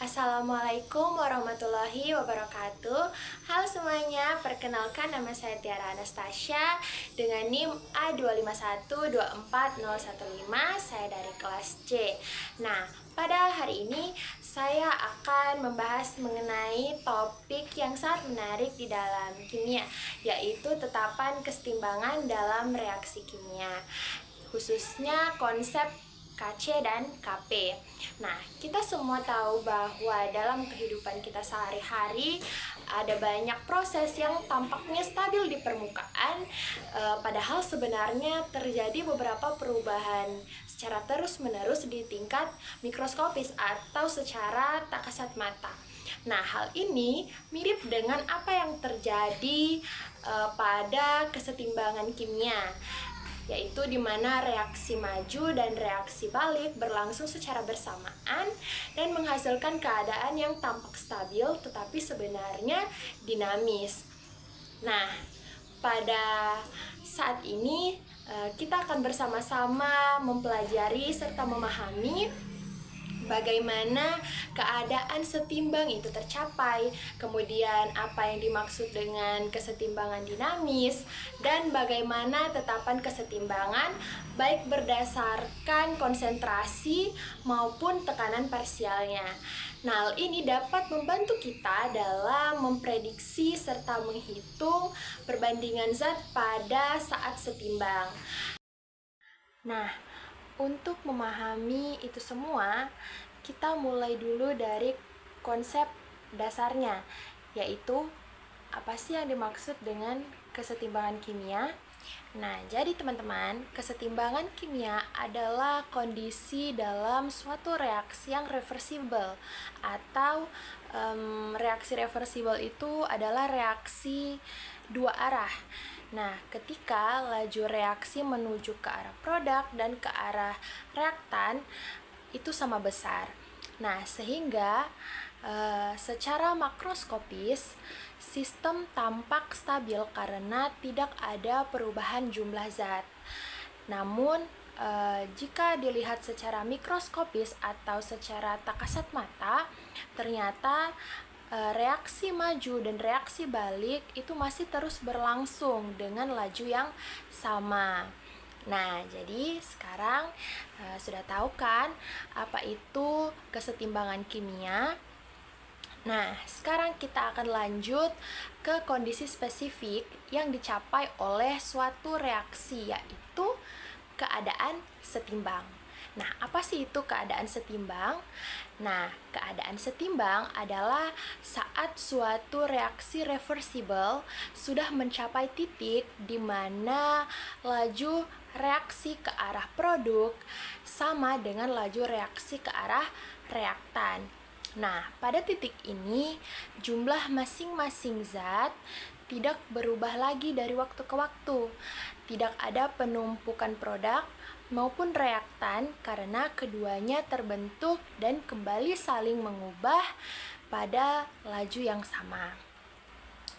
Assalamualaikum warahmatullahi wabarakatuh. Halo semuanya, perkenalkan nama saya Tiara Anastasia dengan NIM A25124015. Saya dari kelas C. Nah, pada hari ini saya akan membahas mengenai topik yang sangat menarik di dalam kimia, yaitu tetapan kesetimbangan dalam reaksi kimia, khususnya konsep KC dan KP. Nah, kita semua tahu bahwa dalam kehidupan kita sehari-hari ada banyak proses yang tampaknya stabil di permukaan, padahal sebenarnya terjadi beberapa perubahan secara terus-menerus di tingkat mikroskopis atau secara tak kasat mata. Nah, hal ini mirip dengan apa yang terjadi pada kesetimbangan kimia, yaitu di mana reaksi maju dan reaksi balik berlangsung secara bersamaan dan menghasilkan keadaan yang tampak stabil tetapi sebenarnya dinamis. Nah, pada saat ini kita akan bersama-sama mempelajari serta memahami bagaimana keadaan setimbang itu tercapai, kemudian apa yang dimaksud dengan kesetimbangan dinamis, dan bagaimana tetapan kesetimbangan baik berdasarkan konsentrasi maupun tekanan parsialnya. Nah, hal ini dapat membantu kita dalam memprediksi serta menghitung perbandingan zat pada saat setimbang. Nah, untuk memahami itu semua, kita mulai dulu dari konsep dasarnya, yaitu apa sih yang dimaksud dengan kesetimbangan kimia? Nah, jadi teman-teman, kesetimbangan kimia adalah kondisi dalam suatu reaksi yang reversibel, atau reaksi reversibel itu adalah reaksi dua arah. Nah, ketika laju reaksi menuju ke arah produk dan ke arah reaktan itu sama besar. Nah, sehingga secara makroskopis sistem tampak stabil karena tidak ada perubahan jumlah zat. Namun, jika dilihat secara mikroskopis atau secara tak kasat mata, ternyata reaksi maju dan reaksi balik itu masih terus berlangsung dengan laju yang sama. Nah, jadi sekarang sudah tahu kan apa itu kesetimbangan kimia? Nah, sekarang kita akan lanjut ke kondisi spesifik yang dicapai oleh suatu reaksi, yaitu keadaan setimbang. Nah, apa sih itu keadaan setimbang? Nah, keadaan setimbang adalah saat suatu reaksi reversibel sudah mencapai titik di mana laju reaksi ke arah produk sama dengan laju reaksi ke arah reaktan. Nah, pada titik ini jumlah masing-masing zat tidak berubah lagi dari waktu ke waktu. Tidak ada penumpukan produk maupun reaktan karena keduanya terbentuk dan kembali saling mengubah pada laju yang sama.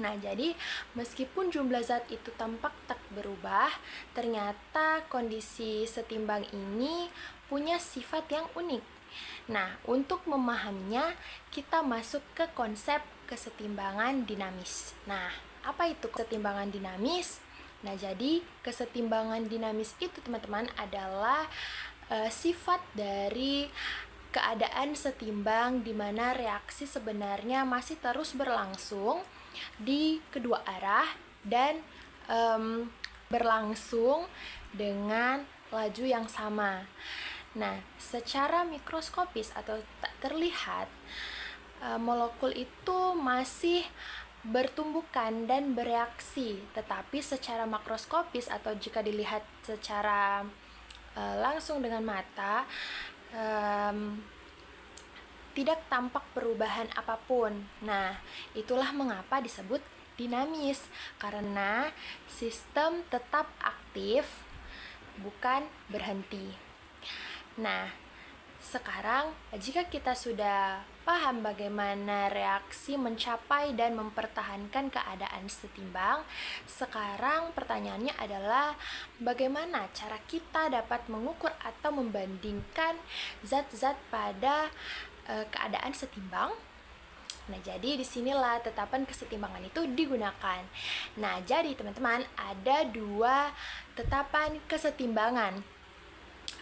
Nah, jadi meskipun jumlah zat itu tampak tak berubah, ternyata kondisi setimbang ini punya sifat yang unik. Nah, untuk memahaminya, kita masuk ke konsep kesetimbangan dinamis. Nah, apa itu kesetimbangan dinamis? Nah, jadi kesetimbangan dinamis itu teman-teman adalah sifat dari keadaan setimbang di mana reaksi sebenarnya masih terus berlangsung di kedua arah dan berlangsung dengan laju yang sama. Nah, secara mikroskopis atau tak terlihat, molekul itu masih bertumbukan dan bereaksi, tetapi secara makroskopis atau jika dilihat secara langsung dengan mata, tidak tampak perubahan apapun. Nah, itulah mengapa disebut dinamis, karena sistem tetap aktif, bukan berhenti. Nah, sekarang jika kita sudah paham bagaimana reaksi mencapai dan mempertahankan keadaan setimbang, sekarang pertanyaannya adalah bagaimana cara kita dapat mengukur atau membandingkan zat-zat pada keadaan setimbang. Nah, jadi disinilah tetapan kesetimbangan itu digunakan. Nah, jadi teman-teman, ada dua tetapan kesetimbangan.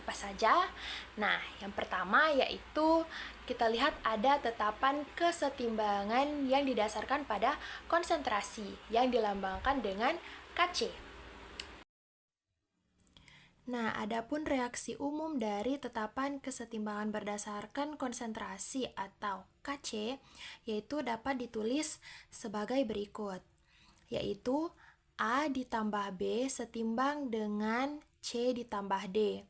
Apa saja? Nah, yang pertama yaitu kita lihat ada tetapan kesetimbangan yang didasarkan pada konsentrasi yang dilambangkan dengan Kc. Nah, adapun reaksi umum dari tetapan kesetimbangan berdasarkan konsentrasi atau Kc, yaitu dapat ditulis sebagai berikut, yaitu A ditambah B setimbang dengan C ditambah D,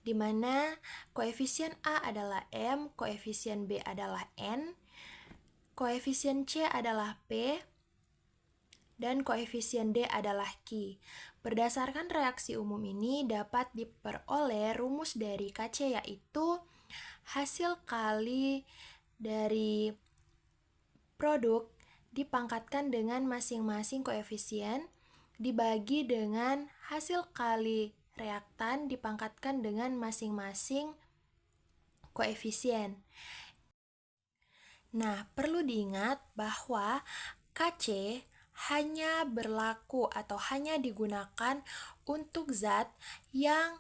di mana koefisien A adalah M, koefisien B adalah N, koefisien C adalah P, dan koefisien D adalah Q. Berdasarkan reaksi umum ini dapat diperoleh rumus dari Kc, yaitu hasil kali dari produk dipangkatkan dengan masing-masing koefisien dibagi dengan hasil kali reaktan dipangkatkan dengan masing-masing koefisien. Nah, perlu diingat bahwa Kc hanya berlaku atau hanya digunakan untuk zat yang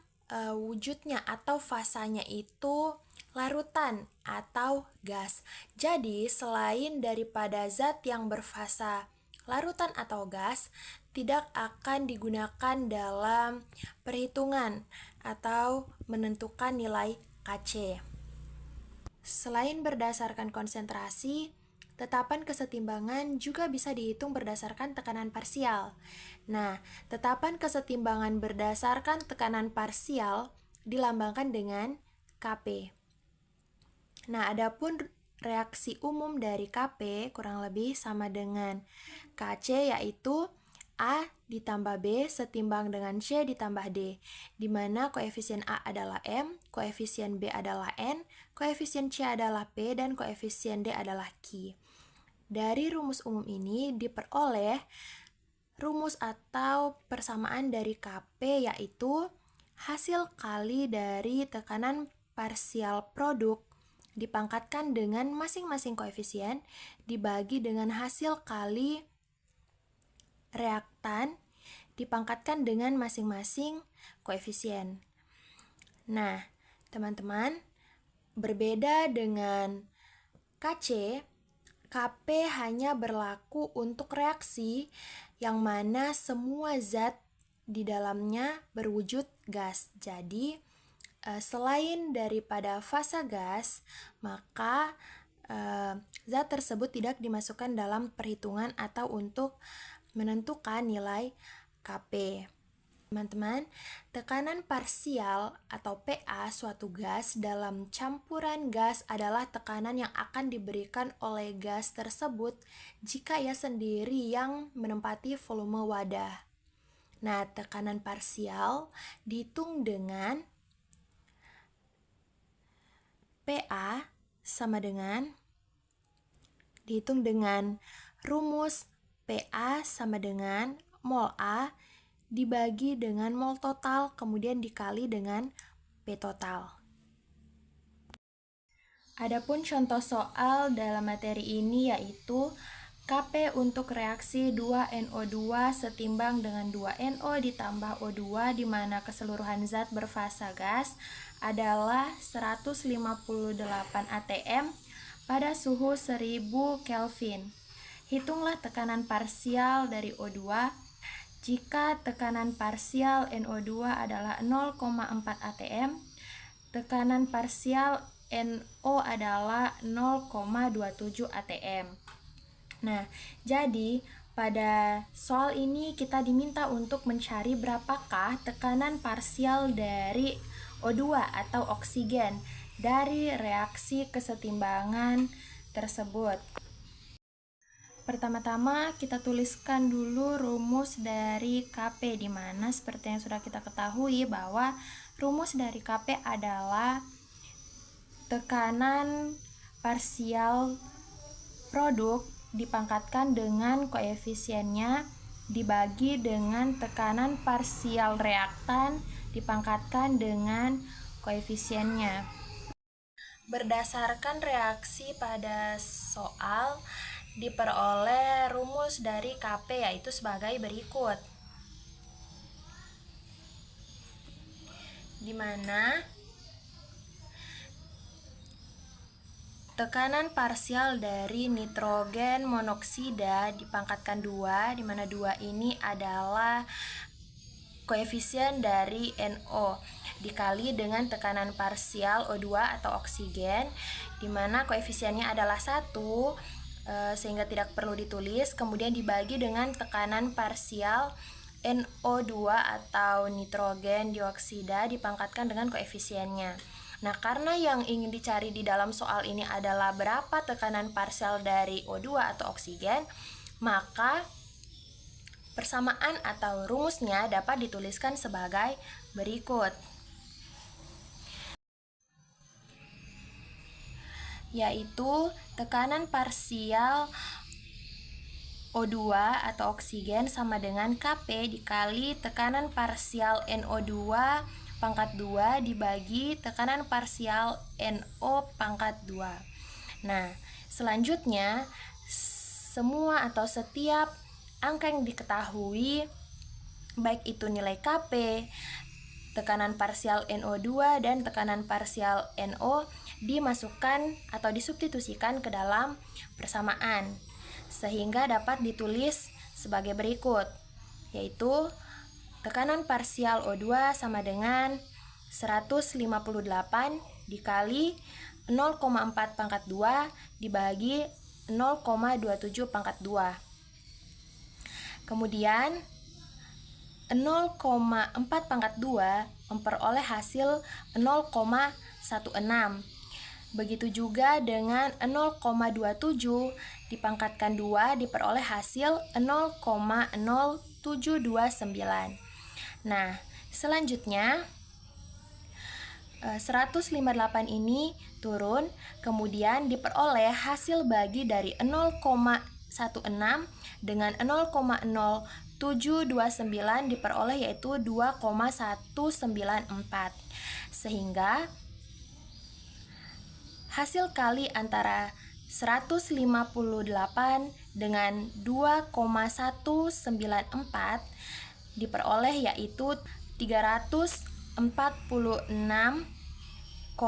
wujudnya atau fasanya itu larutan atau gas. Jadi, selain daripada zat yang berfasa larutan atau gas, tidak akan digunakan dalam perhitungan atau menentukan nilai Kc. Selain berdasarkan konsentrasi, tetapan kesetimbangan juga bisa dihitung berdasarkan tekanan parsial. Nah, tetapan kesetimbangan berdasarkan tekanan parsial dilambangkan dengan Kp. Nah, adapun reaksi umum dari Kp kurang lebih sama dengan Kc, yaitu A ditambah B setimbang dengan C ditambah D, di mana koefisien A adalah M, koefisien B adalah N, koefisien C adalah P, dan koefisien D adalah Q. Dari rumus umum ini diperoleh rumus atau persamaan dari Kp, yaitu hasil kali dari tekanan parsial produk dipangkatkan dengan masing-masing koefisien dibagi dengan hasil kali reaktan dipangkatkan dengan masing-masing koefisien. Nah, teman-teman, berbeda dengan Kc, Kp hanya berlaku untuk reaksi yang mana semua zat di dalamnya berwujud gas. Jadi, selain daripada fasa gas, maka zat tersebut tidak dimasukkan dalam perhitungan atau untuk menentukan nilai Kp. Teman-teman, tekanan parsial atau PA suatu gas dalam campuran gas adalah tekanan yang akan diberikan oleh gas tersebut jika ia sendiri yang menempati volume wadah. Nah, tekanan parsial dihitung dengan PA sama dengan rumus PA sama dengan mol A dibagi dengan mol total, kemudian dikali dengan P total. Adapun contoh soal dalam materi ini yaitu Kp untuk reaksi 2NO2 setimbang dengan 2NO ditambah O2, di mana keseluruhan zat berfasa gas adalah 158 atm pada suhu 1000 Kelvin. Hitunglah tekanan parsial dari O2 jika tekanan parsial NO2 adalah 0,4 atm, tekanan parsial NO adalah 0,27 atm. Nah, jadi pada soal ini kita diminta untuk mencari berapakah tekanan parsial dari O2 atau oksigen dari reaksi kesetimbangan tersebut. Pertama-tama kita tuliskan dulu rumus dari Kp, di mana seperti yang sudah kita ketahui bahwa rumus dari Kp adalah tekanan parsial produk dipangkatkan dengan koefisiennya dibagi dengan tekanan parsial reaktan dipangkatkan dengan koefisiennya. Berdasarkan reaksi pada soal, diperoleh rumus dari KP yaitu sebagai berikut. Di mana tekanan parsial dari nitrogen monoksida dipangkatkan 2, di mana 2 ini adalah koefisien dari NO dikali dengan tekanan parsial O2 atau oksigen, di mana koefisiennya adalah 1, sehingga tidak perlu ditulis, kemudian dibagi dengan tekanan parsial NO2 atau nitrogen dioksida dipangkatkan dengan koefisiennya. Nah, karena yang ingin dicari di dalam soal ini adalah berapa tekanan parsial dari O2 atau oksigen, maka persamaan atau rumusnya dapat dituliskan sebagai berikut, yaitu tekanan parsial O2 atau oksigen sama dengan Kp dikali tekanan parsial NO2 pangkat 2 dibagi tekanan parsial NO pangkat 2. Nah, selanjutnya semua atau setiap angka yang diketahui, baik itu nilai Kp, tekanan parsial NO2 dan tekanan parsial NO, dimasukkan atau disubstitusikan ke dalam persamaan, sehingga dapat ditulis sebagai berikut, yaitu tekanan parsial O2 sama dengan 158 dikali 0,4 pangkat 2 dibagi 0,27 pangkat 2. Kemudian 0,4 pangkat 2 memperoleh hasil 0,16. Begitu juga dengan 0,27 dipangkatkan 2 diperoleh hasil 0,0729. Nah, selanjutnya 158 ini turun, kemudian diperoleh hasil bagi dari 0,16 dengan 0,0729 diperoleh yaitu 2,194. Sehingga hasil kali antara 158 dengan 2,194 diperoleh yaitu 346,65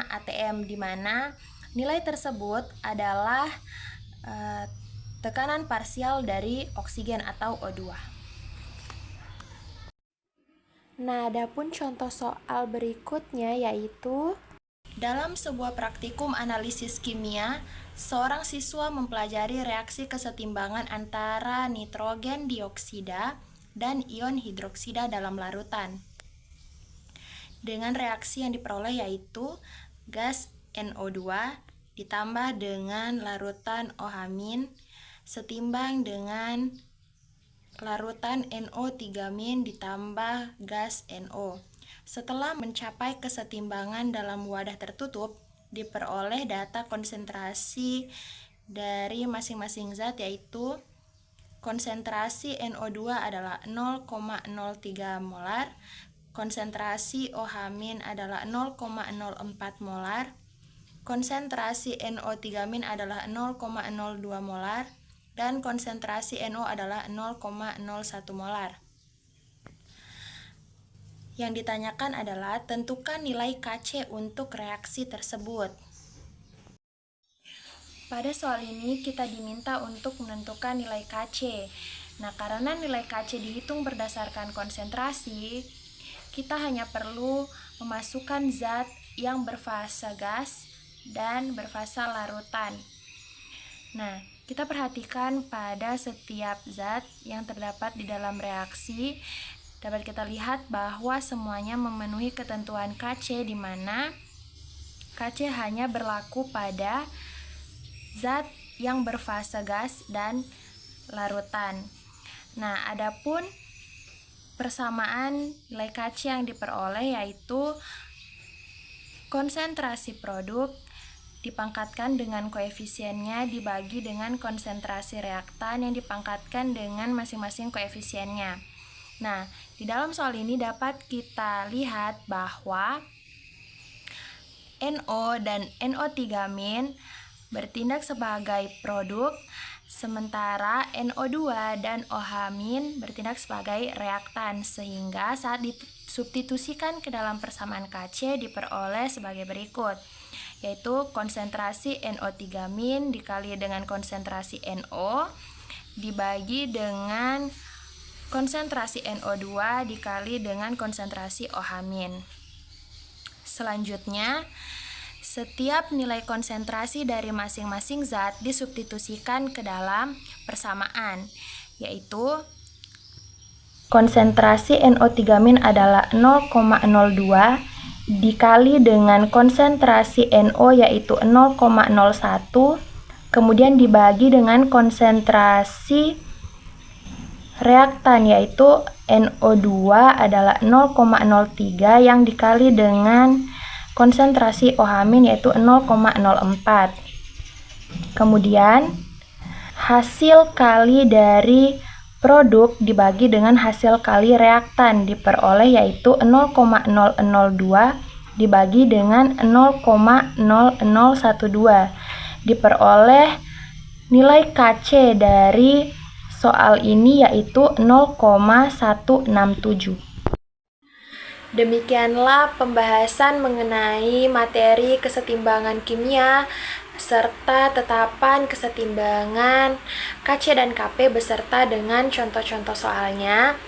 atm, di mana nilai tersebut adalah tekanan parsial dari oksigen atau O2. Nah, adapun contoh soal berikutnya yaitu dalam sebuah praktikum analisis kimia, seorang siswa mempelajari reaksi kesetimbangan antara nitrogen dioksida dan ion hidroksida dalam larutan. Dengan reaksi yang diperoleh yaitu gas NO2 ditambah dengan larutan OH- setimbang dengan larutan NO3- ditambah gas NO. Setelah mencapai kesetimbangan dalam wadah tertutup, diperoleh data konsentrasi dari masing-masing zat, yaitu konsentrasi NO2 adalah 0,03 molar, konsentrasi OH- adalah 0,04 molar, konsentrasi NO3- adalah 0,02 molar, dan konsentrasi NO adalah 0,01 molar. Yang ditanyakan adalah tentukan nilai Kc untuk reaksi tersebut. Pada soal ini kita diminta untuk menentukan nilai Kc. Nah, karena nilai Kc dihitung berdasarkan konsentrasi, kita hanya perlu memasukkan zat yang berfasa gas dan berfasa larutan. Nah, kita perhatikan pada setiap zat yang terdapat di dalam reaksi, dapat kita lihat bahwa semuanya memenuhi ketentuan Kc, di mana Kc hanya berlaku pada zat yang berfasa gas dan larutan. Nah, adapun persamaan nilai Kc yang diperoleh yaitu konsentrasi produk dipangkatkan dengan koefisiennya dibagi dengan konsentrasi reaktan yang dipangkatkan dengan masing-masing koefisiennya. Nah, di dalam soal ini dapat kita lihat bahwa NO dan NO3- bertindak sebagai produk, sementara NO2 dan OH- bertindak sebagai reaktan, sehingga saat disubstitusikan ke dalam persamaan Kc diperoleh sebagai berikut, yaitu konsentrasi NO3- dikali dengan konsentrasi NO dibagi dengan konsentrasi NO2 dikali dengan konsentrasi OH-. Selanjutnya, setiap nilai konsentrasi dari masing-masing zat disubstitusikan ke dalam persamaan, yaitu konsentrasi NO3- adalah 0,02 dikali dengan konsentrasi NO yaitu 0,01, kemudian dibagi dengan konsentrasi reaktan yaitu NO2 adalah 0,03 yang dikali dengan konsentrasi OH- yaitu 0,04. Kemudian hasil kali dari produk dibagi dengan hasil kali reaktan diperoleh yaitu 0,002 dibagi dengan 0,0012. Diperoleh nilai Kc dari soal ini yaitu 0,167. Demikianlah pembahasan mengenai materi kesetimbangan kimia serta tetapan kesetimbangan Kc dan Kp beserta dengan contoh-contoh soalnya.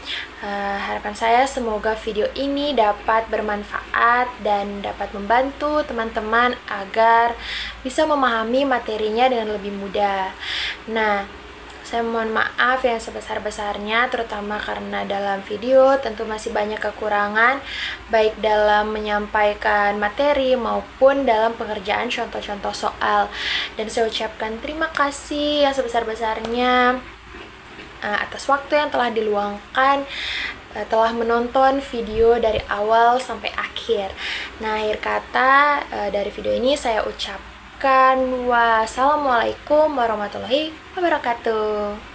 Harapan saya semoga video ini dapat bermanfaat dan dapat membantu teman-teman agar bisa memahami materinya dengan lebih mudah. Nah, saya mohon maaf yang sebesar-besarnya, terutama karena dalam video tentu masih banyak kekurangan, baik dalam menyampaikan materi maupun dalam pengerjaan contoh-contoh soal. Dan saya ucapkan terima kasih yang sebesar-besarnya atas waktu yang telah diluangkan, telah menonton video dari awal sampai akhir. Nah, akhir kata dari video ini saya ucapkan wassalamualaikum warahmatullahi wabarakatuh.